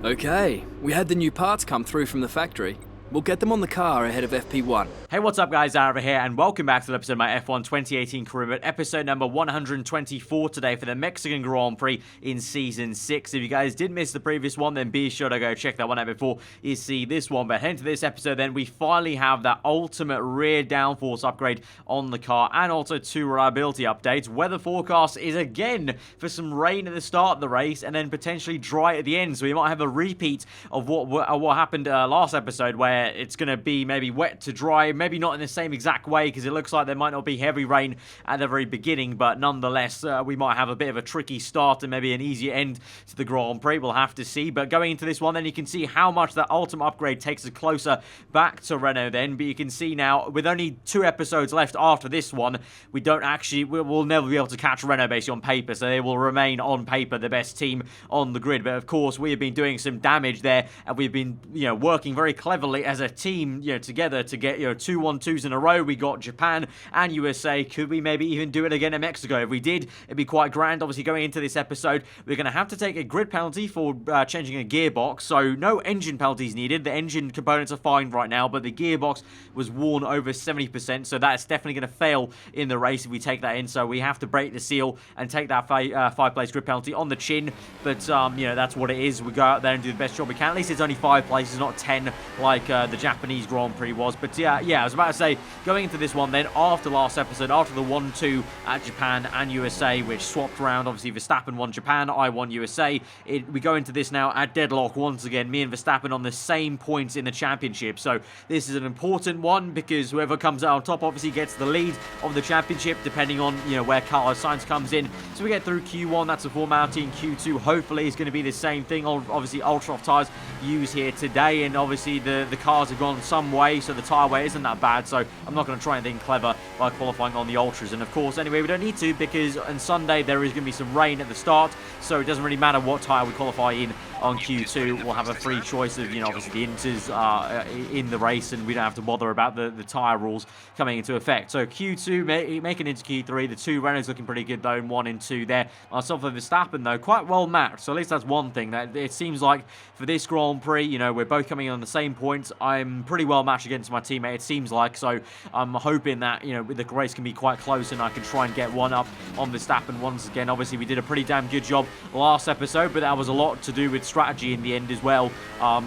Okay, we had the new parts come through from the factory. We'll get them on the car ahead of FP1. Hey, what's up guys, aarava here, and welcome back to the episode of my F1 2018 career mode, episode number 124 today for the Mexican Grand Prix in Season 6. If you guys did miss the previous one, then be sure to go check that one out before you see this one. But heading to this episode then, we finally have that ultimate rear downforce upgrade on the car, and also 2 reliability updates. Weather forecast is again for some rain at the start of the race, and then potentially dry at the end, so we might have a repeat of what happened last episode, where it's going to be maybe wet to dry, maybe not in the same exact way, because it looks like there might not be heavy rain at the very beginning, but nonetheless, we might have a bit of a tricky start and maybe an easier end to the Grand Prix. We'll have to see. But going into this one, then you can see how much that ultimate upgrade takes us closer back to Renault then. But you can see now, with only 2 episodes left after this one, we'll never be able to catch Renault basically on paper, so they will remain on paper the best team on the grid. But of course, we have been doing some damage there, and we've been, working very cleverly as a team, together to get, 2 1-2s in a row. We got Japan and USA. Could we maybe even do it again in Mexico? If we did, it'd be quite grand. Obviously, going into this episode, we're going to have to take a grid penalty for changing a gearbox, so no engine penalties needed. The engine components are fine right now, but the gearbox was worn over 70%, so that's definitely going to fail in the race if we take that in. So we have to break the seal and take that 5-place grid penalty on the chin. But that's what it is. We go out there and do the best job we can. At least it's only 5 places, not 10 like the Japanese Grand Prix was. But yeah, I was about to say, going into this one then, after last episode, after the 1-2 at Japan and USA, which swapped around, obviously Verstappen won Japan, I won USA, we go into this now at deadlock once again, me and Verstappen on the same points in the championship. So this is an important one, because whoever comes out on top obviously gets the lead of the championship, depending on where Carlos Sainz comes in. So we get through Q1, that's a formality, and Q2 hopefully is going to be the same thing. Obviously ultra soft tyres used here today, and obviously the cars have gone some way, so the tyre wear isn't that bad, so I'm not going to try anything clever by qualifying on the ultras. And of course, anyway, we don't need to, because on Sunday there is going to be some rain at the start, so it doesn't really matter what tyre we qualify in on Q2. We'll have a free choice of, obviously the inters in the race, and we don't have to bother about the tyre rules coming into effect. So Q2, making into Q3, the 2 Renaults looking pretty good though, in 1 and 2 there. Myself and Verstappen though, quite well matched, so at least that's one thing. That it seems like for this Grand Prix, we're both coming in on the same points. I'm pretty well matched against my teammate, it seems like, so I'm hoping that, the race can be quite close and I can try and get one up on Verstappen once again. Obviously, we did a pretty damn good job last episode, but that was a lot to do with strategy in the end as well.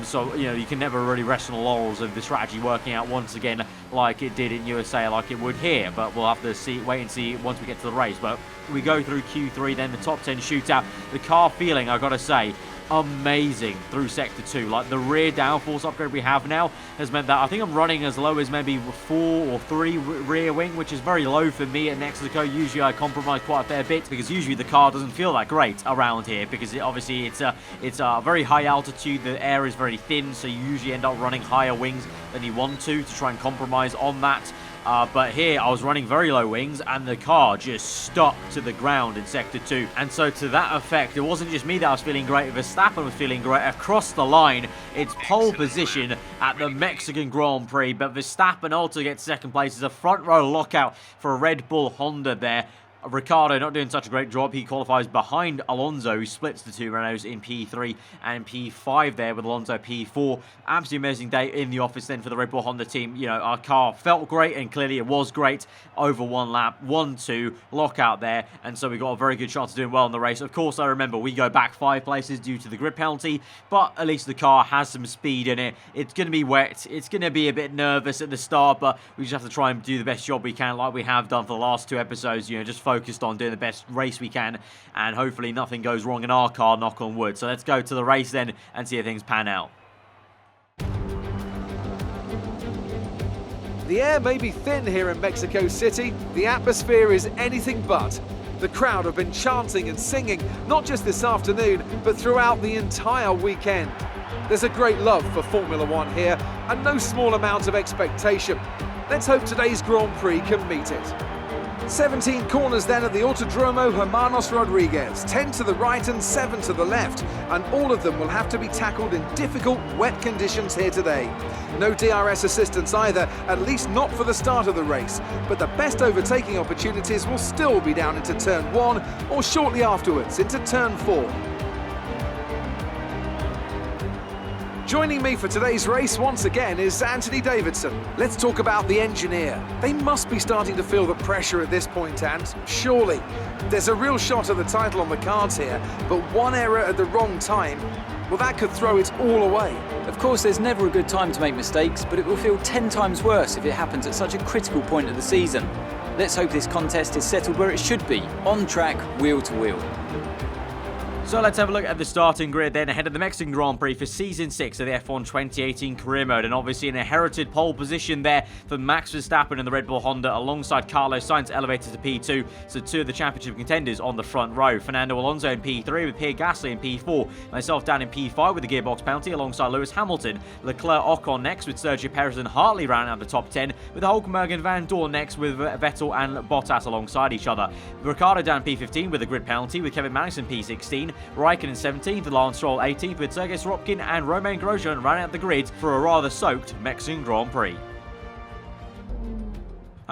So, you can never really rest on the laurels of the strategy working out once again like it did in USA, like it would here, but we'll have to wait and see once we get to the race. But we go through Q3, then the top 10 shootout. The car feeling, I gotta say, amazing through Sector 2. Like, the rear downforce upgrade we have now has meant that I think I'm running as low as maybe 4 or 3 rear wing, which is very low for me at Mexico. Usually I compromise quite a fair bit, because usually the car doesn't feel that great around here, because obviously it's a very high altitude, the air is very thin, so you usually end up running higher wings than you want to try and compromise on that. But here I was running very low wings, and the car just stuck to the ground in Sector 2. And so to that effect, it wasn't just me that was feeling great, Verstappen was feeling great. Across the line, it's pole position at the Mexican Grand Prix, but Verstappen also gets 2nd place as a front row lockout for a Red Bull Honda there. Ricciardo not doing such a great job. He qualifies behind Alonso, who splits the 2 Renaults in P3 and P5 there, with Alonso P4. Absolutely amazing day in the office then for the Red Bull Honda team. Our car felt great, and clearly it was great over 1 lap. 1-2 lockout there, and so we got a very good chance of doing well in the race. Of course, I remember we go back 5 places due to the grid penalty, but at least the car has some speed in it. It's going to be wet. It's going to be a bit nervous at the start, but we just have to try and do the best job we can, like we have done for the last 2 episodes. Just focused on doing the best race we can, and hopefully nothing goes wrong in our car, knock on wood. So let's go to the race then and see how things pan out. The air may be thin here in Mexico City, the atmosphere is anything but. The crowd have been chanting and singing, not just this afternoon, but throughout the entire weekend. There's a great love for Formula One here, and no small amount of expectation. Let's hope today's Grand Prix can meet it. 17 corners then at the Autodromo Hermanos Rodriguez, 10 to the right and 7 to the left, and all of them will have to be tackled in difficult, wet conditions here today. No DRS assistance either, at least not for the start of the race, but the best overtaking opportunities will still be down into turn 1 or shortly afterwards into turn 4. Joining me for today's race once again is Anthony Davidson. Let's talk about the engineer. They must be starting to feel the pressure at this point, and surely there's a real shot at the title on the cards here, but one error at the wrong time, well, that could throw it all away. Of course, there's never a good time to make mistakes, but it will feel 10 times worse if it happens at such a critical point of the season. Let's hope this contest is settled where it should be, on track, wheel to wheel. So let's have a look at the starting grid then ahead of the Mexican Grand Prix for Season 6 of the F1 2018 Career Mode. And obviously an inherited pole position there for Max Verstappen and the Red Bull Honda alongside Carlos Sainz elevated to P2. So two of the championship contenders on the front row. Fernando Alonso in P3 with Pierre Gasly in P4. Myself down in P5 with the gearbox penalty alongside Lewis Hamilton. Leclerc Ocon next with Sergio Perez and Hartley rounding out the top 10. With Hulkenberg and Van Dorn next with Vettel and Bottas alongside each other. Ricciardo down P15 with a grid penalty with Kevin Magnussen P16. Raikkonen 17th, with Lance Stroll 18th, with Sergei Sorokin and Romain Grosjean running out the grid for a rather soaked Mexican Grand Prix.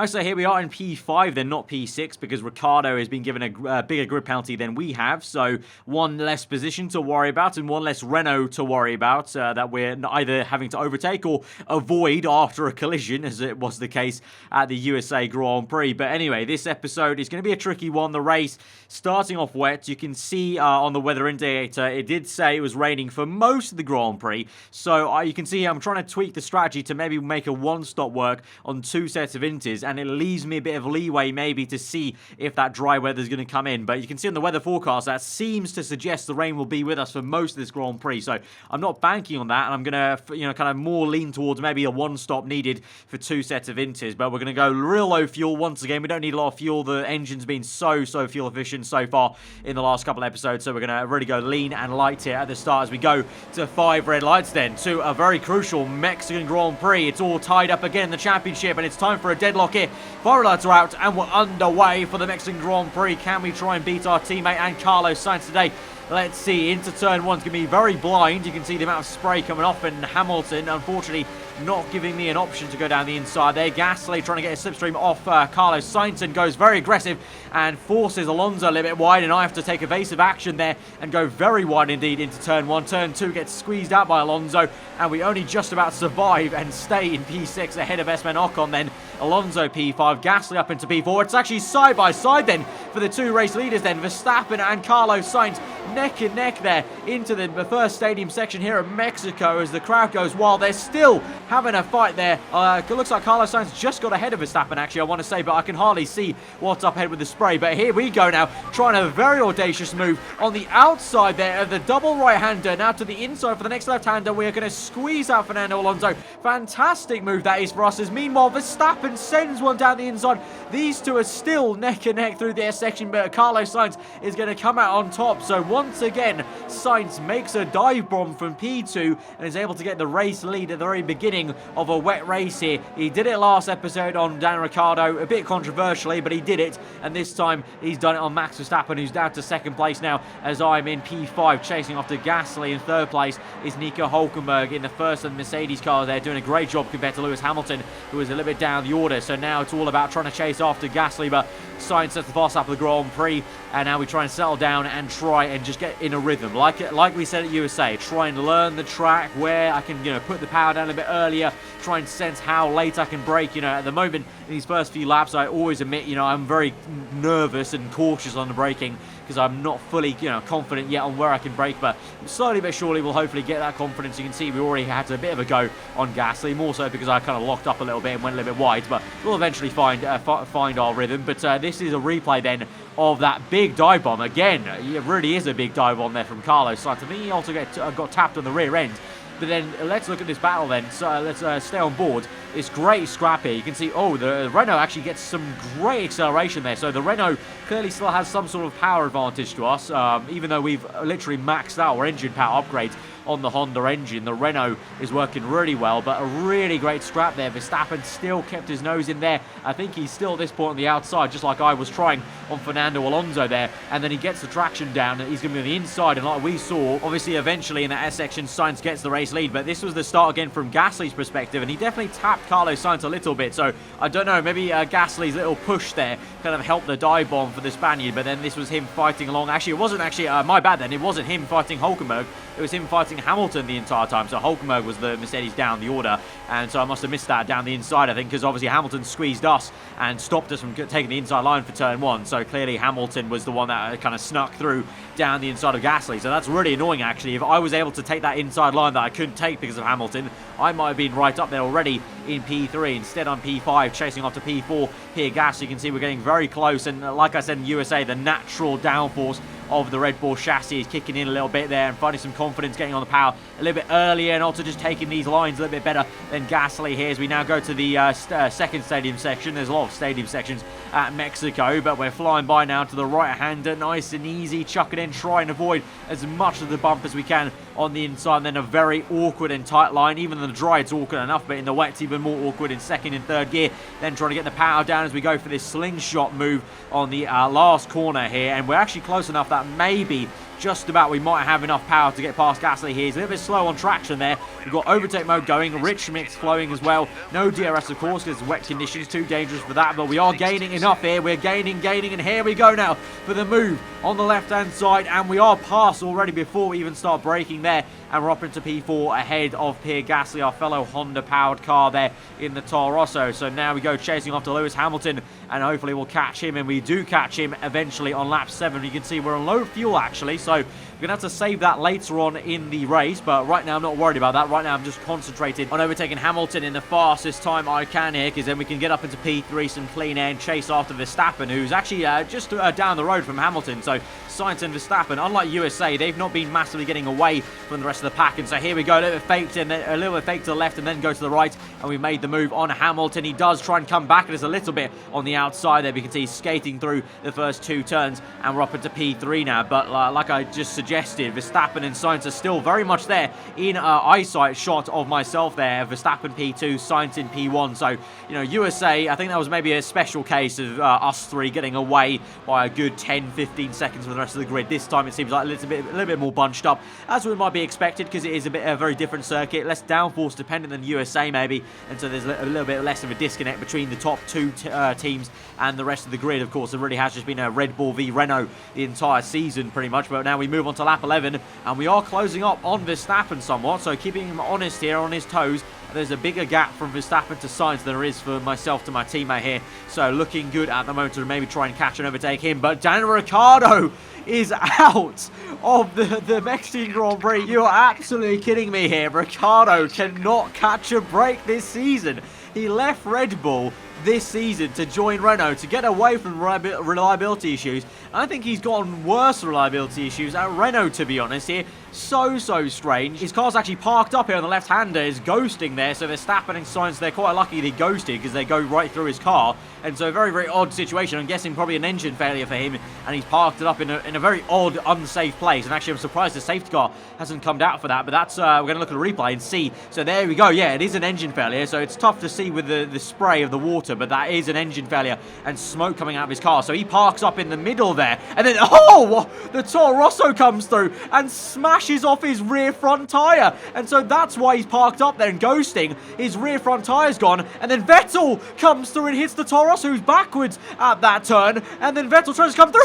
So here we are in P5, then not P6, because Ricciardo has been given a bigger grid penalty than we have. So one less position to worry about and one less Renault to worry about that we're either having to overtake or avoid after a collision, as it was the case at the USA Grand Prix. But anyway, this episode is going to be a tricky one. The race starting off wet. You can see on the weather indicator, it did say it was raining for most of the Grand Prix. So you can see I'm trying to tweak the strategy to maybe make a one-stop work on two sets of intes. And it leaves me a bit of leeway maybe to see if that dry weather is going to come in. But you can see on the weather forecast that seems to suggest the rain will be with us for most of this Grand Prix. So I'm not banking on that, and I'm going to, kind of more lean towards maybe a one-stop needed for two sets of intes. But we're going to go real low fuel once again. We don't need a lot of fuel. The engine's been so fuel efficient so far in the last couple of episodes. So we're going to really go lean and light here at the start as we go to 5 red lights then to a very crucial Mexican Grand Prix. It's all tied up again in the championship, and it's time for a deadlock here. 5 lights are out and we're underway for the Mexican Grand Prix. Can we try and beat our teammate and Carlos Sainz today? Let's see. Into turn 1's going to be very blind. You can see the amount of spray coming off, and Hamilton, unfortunately, not giving me an option to go down the inside there. Gasly trying to get a slipstream off Carlos Sainz and goes very aggressive and forces Alonso a little bit wide, and I have to take evasive action there and go very wide indeed into turn 1. Turn 2 gets squeezed out by Alonso, and we only just about survive and stay in P6 ahead of Esteban Ocon then. Alonso P5, Gasly up into P4. It's actually side by side then for the two race leaders then. Verstappen and Carlos Sainz neck and neck there into the first stadium section here at Mexico as the crowd goes wild. They're still having a fight there. It looks like Carlos Sainz just got ahead of Verstappen actually, I want to say, but I can hardly see what's up ahead with the spray. But here we go now, trying a very audacious move on the outside there of the double right-hander. Now to the inside for the next left-hander. We are going to squeeze out Fernando Alonso. Fantastic move that is for us, as meanwhile Verstappen sends one down the inside. These two are still neck and neck through their section, but Carlos Sainz is going to come out on top. So once again, Sainz makes a dive bomb from P2 and is able to get the race lead at the very beginning of a wet race here. He did it last episode on Dan Ricciardo, a bit controversially, but he did it, and this time he's done it on Max Verstappen, who's down to second place now as I'm in P5, chasing after Gasly. In third place is Nico Hulkenberg in the first of the Mercedes cars. They're doing a great job compared to Lewis Hamilton, who is a little bit down the order. So now it's all about trying to chase after Gasly, but Sainz sets the fast lap of the Grand Prix, and now we try and settle down and try and just get in a rhythm. Like we said at USA, try and learn the track where I can, put the power down a bit earlier, try and sense how late I can brake. At the moment in these first few laps, I always admit, I'm very nervous and cautious on the braking because I'm not fully, confident yet on where I can brake, but slowly but surely we'll hopefully get that confidence. You can see we already had a bit of a go on Gasly, more so because I kind of locked up a little bit and went a little bit wide, but we'll eventually find our rhythm. But this is a replay then of that big dive bomb. Again, it really is a big dive bomb there from Carlos Sainz. I think he also got tapped on the rear end. But then let's look at this battle then. So let's stay on board. It's great scrap here. You can see, the Renault actually gets some great acceleration there. So the Renault clearly still has some sort of power advantage to us, even though we've literally maxed out our engine power upgrades on the Honda engine. The Renault is working really well, but a really great scrap there. Verstappen still kept his nose in there. I think he's still at this point on the outside, just like I was trying on Fernando Alonso there. And then he gets the traction down, and he's going to be on the inside. And like we saw, obviously, eventually in that S section, Sainz gets the race lead. But this was the start again from Gasly's perspective, and he definitely tapped Carlos Sainz a little bit. So I don't know, maybe Gasly's little push there kind of helped the dive bomb for the Spaniard. But then this was him fighting along. Actually, it wasn't my bad then. It wasn't him fighting Hulkenberg. It was him fighting chasing Hamilton the entire time. So Hulkenberg was the Mercedes down the order, and so I must have missed that down the inside, I think, because obviously Hamilton squeezed us and stopped us from taking the inside line for turn 1. So clearly Hamilton was the one that kind of snuck through down the inside of Gasly. So that's really annoying, actually. If I was able to take that inside line that I couldn't take because of Hamilton, I might have been right up there already in P3. Instead, I'm P5, chasing off to P4. Pierre Gasly, you can see we're getting very close. And like I said in USA, the natural downforce of the Red Bull chassis is kicking in a little bit there and finding some confidence, getting on the power a little bit earlier, and also just taking these lines a little bit better than Gasly here as we now go to the second stadium section. There's a lot of stadium sections at Mexico, but we're flying by now to the right-hander, nice and easy, chuck it in, try and avoid as much of the bump as we can on the inside, and then a very awkward and tight line. Even in the dry it's awkward enough, but in the wet it's even more awkward in second and third gear. Then trying to get the power down as we go for this slingshot move on the last corner here, and we're actually close enough that maybe just about we might have enough power to get past Gasly here. He's a little bit slow on traction there. We've got overtake mode going, rich mix flowing as well. No DRS, of course, because wet conditions, too dangerous for that, but we are gaining enough here. We're gaining, and here we go now for the move on the left-hand side, and we are past already before we even start braking there, and we're up into P4 ahead of Pierre Gasly, our fellow Honda-powered car there in the Toro Rosso. So now we go chasing after Lewis Hamilton, and hopefully we'll catch him, and we do catch him eventually on lap 7. You can see we're on low fuel, actually, so we're going to have to save that later on in the race, but right now I'm not worried about that. Right now I'm just concentrated on overtaking Hamilton in the fastest time I can here, because then we can get up into P3, some clean air, and chase after Verstappen, who's actually just down the road from Hamilton. So Sainz and Verstappen, unlike USA, they've not been massively getting away from the rest of the pack, and so here we go, a little bit faked and then a little bit faked to the left and then go to the right, and we made the move on Hamilton. He does try and come back, and there's a little bit on the outside there. We can see he's skating through the first 2 turns, and we're up into P3 now, but like I just suggested, Verstappen and Sainz are still very much there in eyesight shot of myself there. Verstappen P2, Sainz in P1, so, you know, USA, I think that was maybe a special case of us three getting away by a good 10-15 seconds from the rest of the grid. This time it seems like a little bit more bunched up, as we might be expected, because it is a very different circuit, less downforce dependent than USA maybe, and so there's a little bit less of a disconnect between the top 2 teams and the rest of the grid. Of course, it really has just been a Red Bull v Renault the entire season pretty much, but now we move on to lap 11, and we are closing up on Verstappen somewhat, so keeping him honest here, on his toes. There's a bigger gap from Verstappen to Sainz than there is for myself to my teammate here, so looking good at the moment to maybe try and catch and overtake him. But Daniel Ricciardo is out of the Mexican Grand Prix. You are absolutely kidding me here. Ricciardo cannot catch a break this season. He left Red Bull this season to join Renault to get away from reliability issues. I think he's gotten worse reliability issues at Renault, to be honest here. So strange. His car's actually parked up here on the left-hander, is ghosting there, so Verstappen and Sainz, they're quite lucky they ghosted because they go right through his car, and so a very odd situation. I'm guessing probably an engine failure for him, and he's parked it up in a very odd, unsafe place, and actually I'm surprised the safety car hasn't come out for that, but that's, we're going to look at a replay and see. So there we go, yeah, it is an engine failure, so it's tough to see with the spray of the water, but that is an engine failure, and smoke coming out of his car, so he parks up in the middle there, and then, oh, the Toro Rosso comes through and smashes off his rear front tyre, and so that's why he's parked up there and ghosting. His rear front tyre's gone, and then Vettel comes through and hits the Toro Rosso, who's backwards at that turn, and then Vettel tries to come through,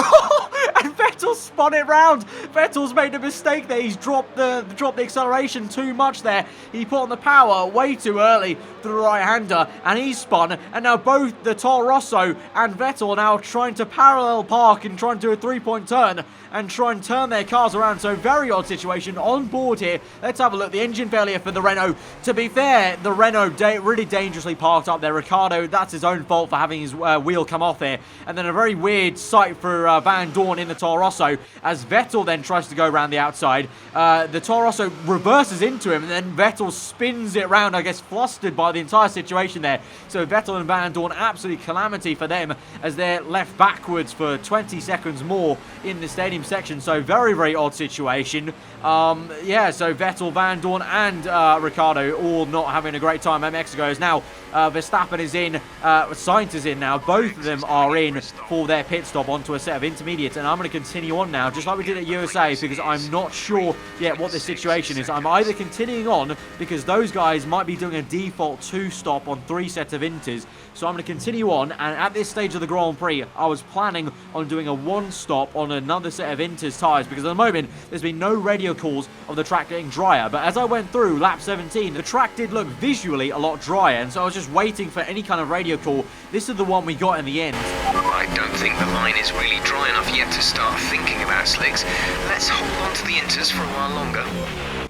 and Vettel spun it round. Vettel's made a mistake there. He's dropped the acceleration too much there. He put on the power way too early to the right-hander, and he's spun, and now both the Toro Rosso and Vettel are now trying to parallel park and trying to do a 3-point turn and try and turn their cars around. So very odd situation on board here. Let's have a look. The engine failure for the Renault. To be fair, the Renault really dangerously parked up there. Ricciardo, that's his own fault for having his wheel come off here. And then a very weird sight for Van Dorn in the Toro Rosso as Vettel then tries to go around the outside. The Toro Rosso reverses into him, and then Vettel spins it around, I guess flustered by the entire situation there. So Vettel and Van Dorn, absolute calamity for them as they're left backwards for 20 seconds more in the stadium section. So very odd situation. Yeah, so Vettel, Van Dorn and Ricciardo all not having a great time at Mexico. As now Verstappen is in, Sainz is in now. Both of them are in for their pit stop onto a set of intermediates, and I'm going to continue on now just like we did at USA, because I'm not sure yet what the situation is. I'm either continuing on because those guys might be doing a default 2-stop on 3 sets of inters, so I'm going to continue on, and at this stage of the Grand Prix I was planning on doing a 1-stop on another set of inters tyres, because at the moment there's been no radio radio calls of the track getting drier. But as I went through lap 17, the track did look visually a lot drier, and so I was just waiting for any kind of radio call. This is the one we got in the end. I don't think the line is really dry enough yet to start thinking about slicks. Let's hold on to the inters for a while longer.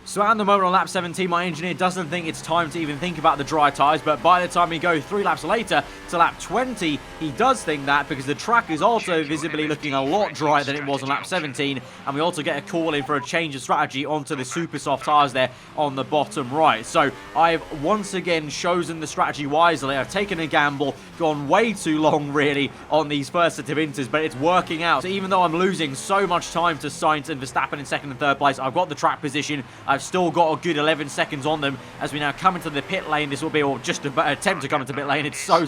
So at the moment on lap 17, my engineer doesn't think it's time to even think about the dry tyres, but by the time we go 3 laps later to lap 20, he does think that, because the track is also visibly looking a lot drier than it was on lap 17, and we also get a call in for a change of strategy onto the super soft tyres there on the bottom right. So I've once again chosen the strategy wisely. I've taken a gamble, gone way too long really on these first set of inters, but it's working out. So even though I'm losing so much time to Sainz and Verstappen in second and third place, I've got the track position. I've still got a good 11 seconds on them as we now come into the pit lane. This will be, or just attempt to come into pit lane. It's so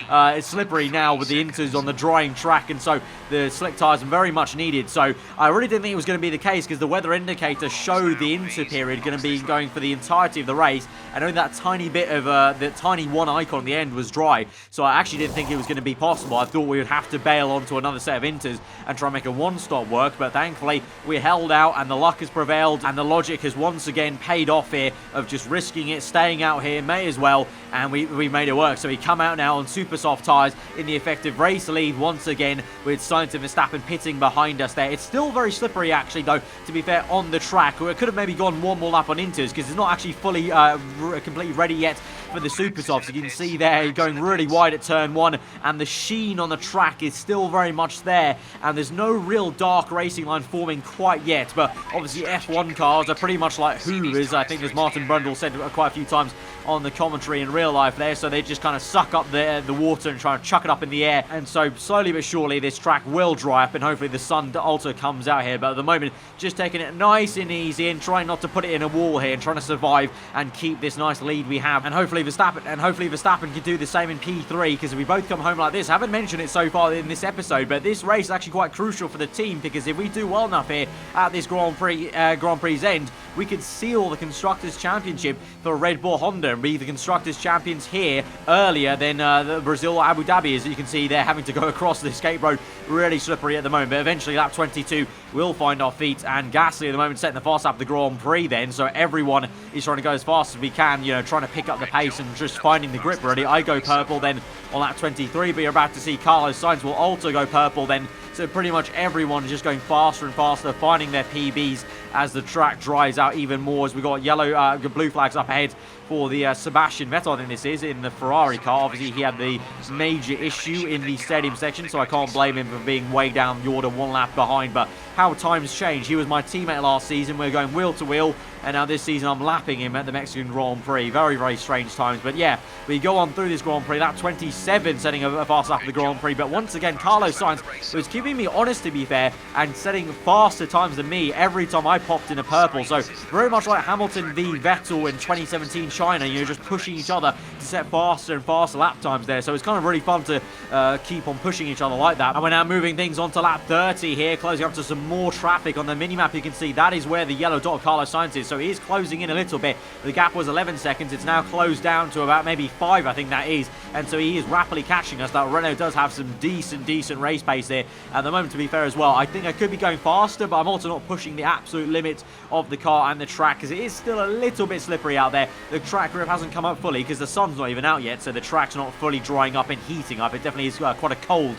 it's slippery now with the inters on the drying track, and so the slick tyres are very much needed. So I really didn't think it was going to be the case, because the weather indicator showed the inter period going to be going for the entirety of the race, and only that tiny bit of the tiny one icon at the end was dry. So I actually didn't think it was going to be possible. I thought we would have to bail onto another set of inters and try and make a one-stop work, but thankfully we held out and the luck has prevailed, and the logic has once again paid off here of just risking it, staying out here, may as well, and we made it work. So we come out now on super soft tyres in the effective race lead once again, with Sainz and Verstappen pitting behind us there. It's still very slippery actually though, to be fair, on the track. We could have maybe gone one more lap on inters, because it's not actually fully completely ready yet for the super softs. You can see there going really wide at turn 1, and the sheen on the track is still very much there, and there's no real dark racing line forming quite yet. But obviously F1 cars are pretty much like hoovers, I think, as Martin Brundle said quite a few times on the commentary in real life there. So they just kind of suck up the water and try and chuck it up in the air, and so slowly but surely this track will dry up, and hopefully the sun also comes out here. But at the moment, just taking it nice and easy and trying not to put it in a wall here, and trying to survive and keep this nice lead we have, and hopefully Verstappen can do the same in P3, because if we both come home like this, I haven't mentioned it so far in this episode, but this race is actually quite crucial for the team, because if we do well enough here at this Grand Prix's end, we could seal the Constructors' Championship for Red Bull Honda and be the Constructors' Champions here earlier than the Brazil or Abu Dhabi. As you can see, they're having to go across the escape road, really slippery at the moment, but eventually lap 22 will find our feet, and Gasly at the moment setting the fast lap of the Grand Prix then, so everyone is trying to go as fast as we can, you know, trying to pick up the pace and just finding the grip really. I go purple then on lap 23, but you're about to see Carlos Sainz will also go purple then. So pretty much everyone is just going faster and faster, finding their PBs as the track dries out even more, as we got blue flags up ahead for the Sebastian Vettel, I think this is, in the Ferrari car. Obviously, he had the major issue in the stadium section, so I can't blame him for being way down the order, 1 lap behind. But how times change. He was my teammate last season. We're going wheel to wheel, and now this season I'm lapping him at the Mexican Grand Prix. Very, very strange times. But yeah, we go on through this Grand Prix. Lap 27 setting a fast lap of the Grand Prix. But once again, Carlos Sainz was keeping me honest, to be fair, and setting faster times than me every time I popped in a purple. So very much like Hamilton v Vettel in 2017 China, you know, just pushing each other to set faster and faster lap times there. So it's kind of really fun to keep on pushing each other like that. And we're now moving things on to lap 30 here, closing up to some more traffic on the minimap. You can see that is where the yellow dot of Carlos Sainz is. So he is closing in a little bit. The gap was 11 seconds. It's now closed down to about maybe 5, I think that is. And so he is rapidly catching us. That Renault does have some decent race pace there at the moment, to be fair as well. I think I could be going faster, but I'm also not pushing the absolute limit of the car and the track, because it is still a little bit slippery out there. The track grip hasn't come up fully because the sun's not even out yet, so the track's not fully drying up and heating up. It definitely is quite a cold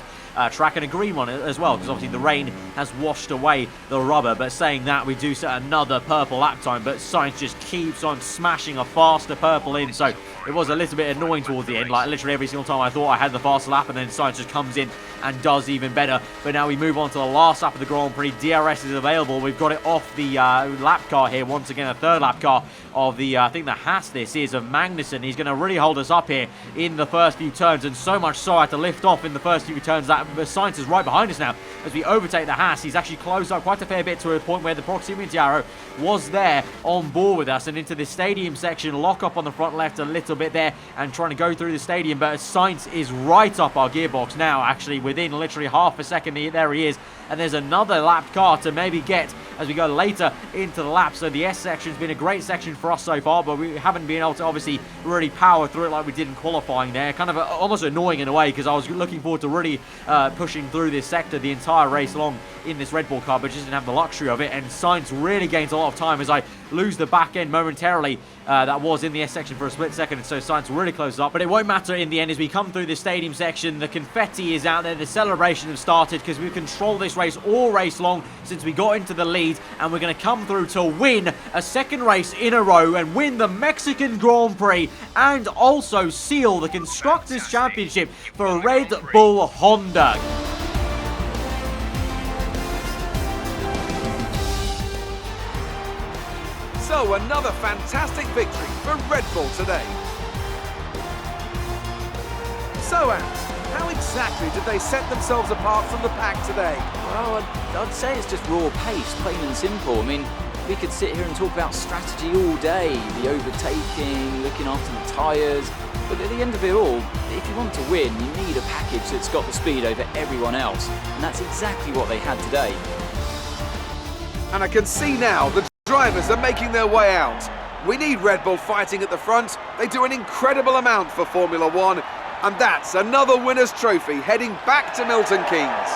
track, and a green one as well, because obviously the rain has washed away the rubber. But saying that, we do set another purple lap time, but Sainz just keeps on smashing a faster purple in, so it was a little bit annoying towards the end. Like literally every single time I thought I had the faster lap, and then Sainz just comes in and does even better. But now we move on to the last lap of the Grand Prix. DRS is available. We've got it off the lap car here once again, a third lap car of the I think the Haas this is of Magnussen. He's going to really hold us up here in the first few turns, and so much so I had to lift off in the first few turns that Sainz is right behind us now as we overtake the Haas. He's actually closed up quite a fair bit to a point where the proximity arrow was there on board with us, and into the stadium section, lock up on the front left a little bit there and trying to go through the stadium. But Sainz is right up our gearbox now, actually within literally half a second. There he is, and there's another lapped car to maybe get as we go later into the lap. So the S section has been a great section for us so far, but we haven't been able to obviously really power through it like we did in qualifying there. Kind of almost annoying in a way, because I was looking forward to really pushing through this sector the entire race long in this Red Bull car, but just didn't have the luxury of it, and Sainz really gains a lot of time as I lose the back end momentarily. That was in the S section for a split second, and so Sainz really closes up, but it won't matter in the end as we come through the stadium section. The confetti is out there, the celebration has started because we've controlled this race all race long since we got into the lead, and we're going to come through to win a second race in a row and win the Mexican Grand Prix and also seal the Constructors' Championship for Red Bull Honda. So another fantastic victory for Red Bull today. So Ant, how exactly did they set themselves apart from the pack today? Well, I'd say it's just raw pace, plain and simple. I mean, we could sit here and talk about strategy all day, the overtaking, looking after the tyres, but at the end of it all, if you want to win, you need a package that's got the speed over everyone else, and that's exactly what they had today. And I can see now the drivers are making their way out. We need Red Bull fighting at the front. They do an incredible amount for Formula One, and that's another winner's trophy heading back to Milton Keynes.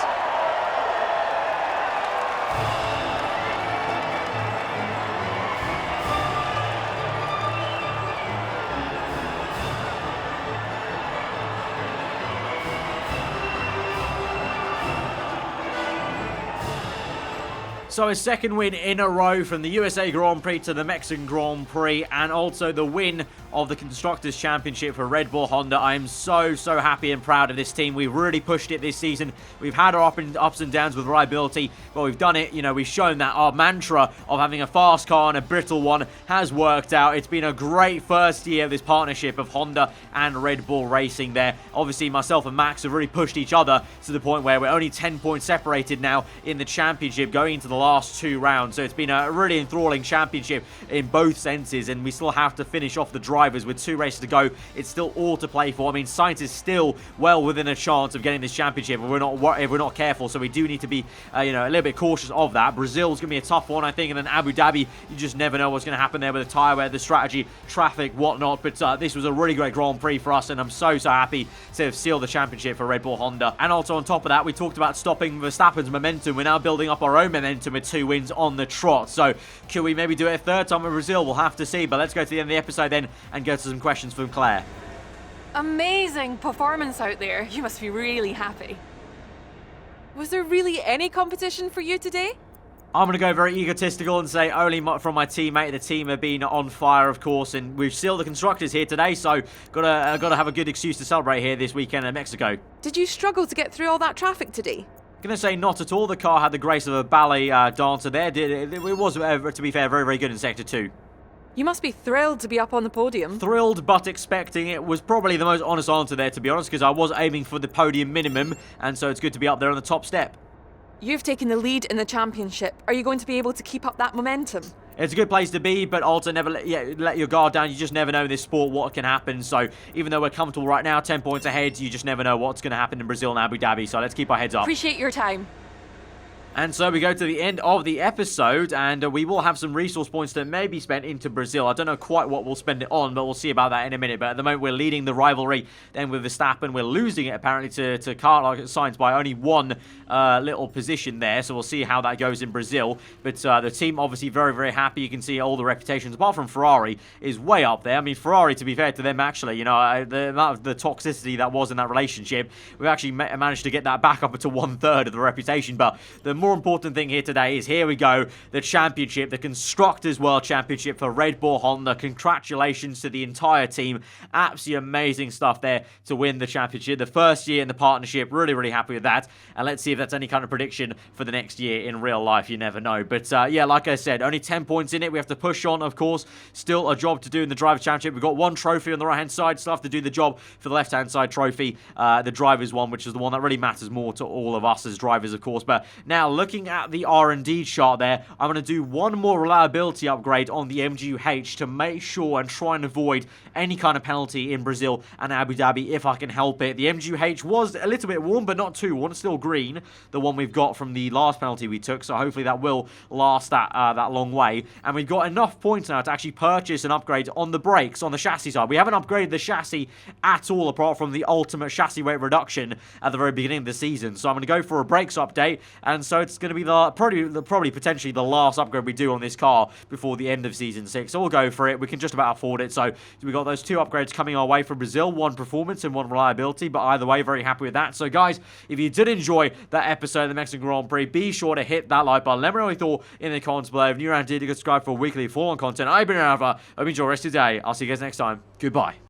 So a second win in a row from the USA Grand Prix to the Mexican Grand Prix, and also the win of the Constructors' Championship for Red Bull Honda. I am so happy and proud of this team. We've really pushed it this season. We've had our ups and downs with reliability, but we've done it. You know, we've shown that our mantra of having a fast car and a brittle one has worked out. It's been a great first year of this partnership of Honda and Red Bull Racing there. Obviously, myself and Max have really pushed each other to the point where we're only 10 points separated now in the championship going into the last 2 rounds. So it's been a really enthralling championship in both senses, and we still have to finish off the drivers with 2 races to go. It's still all to play for. I mean, Sainz is still well within a chance of getting this championship if we're not careful, so we do need to be you know, a little bit cautious of that. Brazil's going to be a tough one, I think, and then Abu Dhabi, you just never know what's going to happen there with the tyre wear, the strategy, traffic, whatnot. But this was a really great Grand Prix for us, and I'm so happy to have sealed the championship for Red Bull Honda. And also on top of that, we talked about stopping Verstappen's momentum. We're now building up our own momentum with 2 wins on the trot. So could we maybe do it a third time in Brazil? We'll have to see. But let's go to the end of the episode then and go to some questions from Claire. Amazing performance out there. You must be really happy. Was there really any competition for you today? I'm going to go very egotistical and say only from my teammate. The team have been on fire, of course, and we've sealed the constructors here today, so got to have a good excuse to celebrate here this weekend in Mexico. Did you struggle to get through all that traffic today? Going to say not at all. The car had the grace of a ballet dancer there. It was, to be fair, very good in Sector 2. You must be thrilled to be up on the podium. Thrilled but expecting. It was probably the most honest answer there, to be honest, because I was aiming for the podium minimum, and so it's good to be up there on the top step. You've taken the lead in the championship. Are you going to be able to keep up that momentum? It's a good place to be, but also never let your guard down. You just never know in this sport what can happen. So even though we're comfortable right now, 10 points ahead, you just never know what's going to happen in Brazil and Abu Dhabi. So let's keep our heads up. Appreciate your time. And so we go to the end of the episode, and we will have some resource points that may be spent into Brazil. I don't know quite what we'll spend it on, but we'll see about that in a minute. But at the moment, we're leading the rivalry. Then with Verstappen, we're losing it apparently to Carlos Sainz by only 1 little position there. So we'll see how that goes in Brazil. But the team obviously very happy. You can see all the reputations, apart from Ferrari, is way up there. I mean, Ferrari, to be fair to them, actually, you know, the amount of the toxicity that was in that relationship, we've actually managed to get that back up to 1/3 of the reputation. But the more important thing here today is, here we go, the championship, the Constructors' World Championship for Red Bull Honda. Congratulations to the entire team. Absolutely amazing stuff there to win the championship. The first year in the partnership, really happy with that. And let's see if that's any kind of prediction for the next year in real life. You never know. But yeah, like I said, only 10 points in it. We have to push on, of course. Still a job to do in the Drivers' Championship. We've got 1 trophy on the right-hand side. Still have to do the job for the left-hand side trophy, the Drivers' one, which is the one that really matters more to all of us as drivers, of course. But now Now, looking at the R&D chart there, I'm going to do one more reliability upgrade on the MGU-H to make sure and try and avoid any kind of penalty in Brazil and Abu Dhabi if I can help it. The MGU-H was a little bit warm, but not too warm. It's still green, the one we've got from the last penalty we took, so hopefully that will last that long way. And we've got enough points now to actually purchase an upgrade on the brakes, on the chassis side. We haven't upgraded the chassis at all, apart from the ultimate chassis weight reduction at the very beginning of the season. So I'm going to go for a brakes update, and so it's going to be probably potentially the last upgrade we do on this car before the end of Season 6. So we'll go for it. We can just about afford it. So we got those two upgrades coming our way from Brazil, one performance and one reliability, but either way, very happy with that. So guys, if you did enjoy that episode of the Mexican Grand Prix, be sure to hit that like button. Let me know what you thought in the comments below. If you're around here, subscribe for weekly full-on content. I've been aarava. Hope you enjoy the rest of your day. I'll see you guys next time. Goodbye.